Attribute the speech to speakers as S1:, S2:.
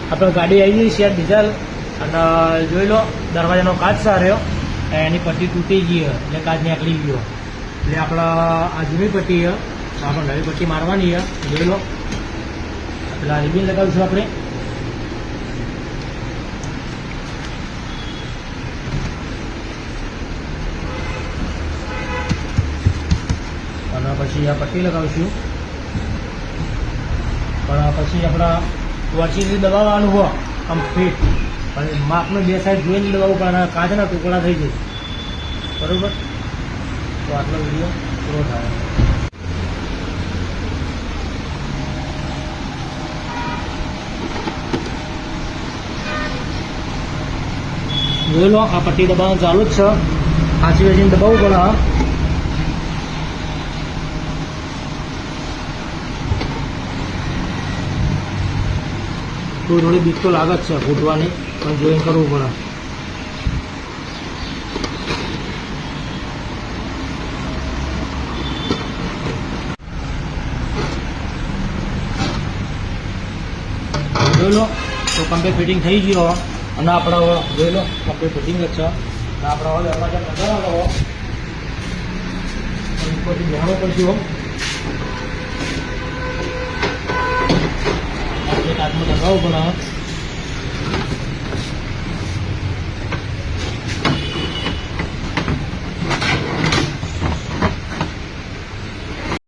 S1: આપણે ગાડી આવી ગઈ છે ડીઝલ અને જોઈ લો દરવાજાનો કાચ સાર્યો એની પટ્ટી તૂટી ગઈ એટલે કાચ નીકળી ગયો એટલે આપણા આ જૂની પટ્ટી છે આપણે નવી પટ્ટી મારવાની છે જોઈ લો પેલા રિબિન લગાવીશું આપણે અને પછી આ પટ્ટી લગાવીશું પણ પછી આપણા વર્ષીથી દબાવવાનું હોય આમ ફીટ પણ માપનો બે સાઈડ જોઈને દબાવવું પણ કાચના ટુકડા થઈ જાય બરાબર તો આટલો વિડીયો પૂરો થાય જોઈ લો આ પટ્ટી દબાવવાનું ચાલુ જ છે ખાંસી વેચીને દબાવવું પડે થોડી બીક તો લાગે જ છે ફૂટવાની પણ જોઈને કરવું પડે જોઈ લો તો કમ્પ્લીટ ફિટિંગ થઈ ગયો અને આપણે જોઈ લો કમ્પ્લીટ ફિટિંગ જ છે અને આપણે હવે દરવાજા લગાવવાનો ઉપરથી જાણવું પડશે કાચમાં લગાવવું પડે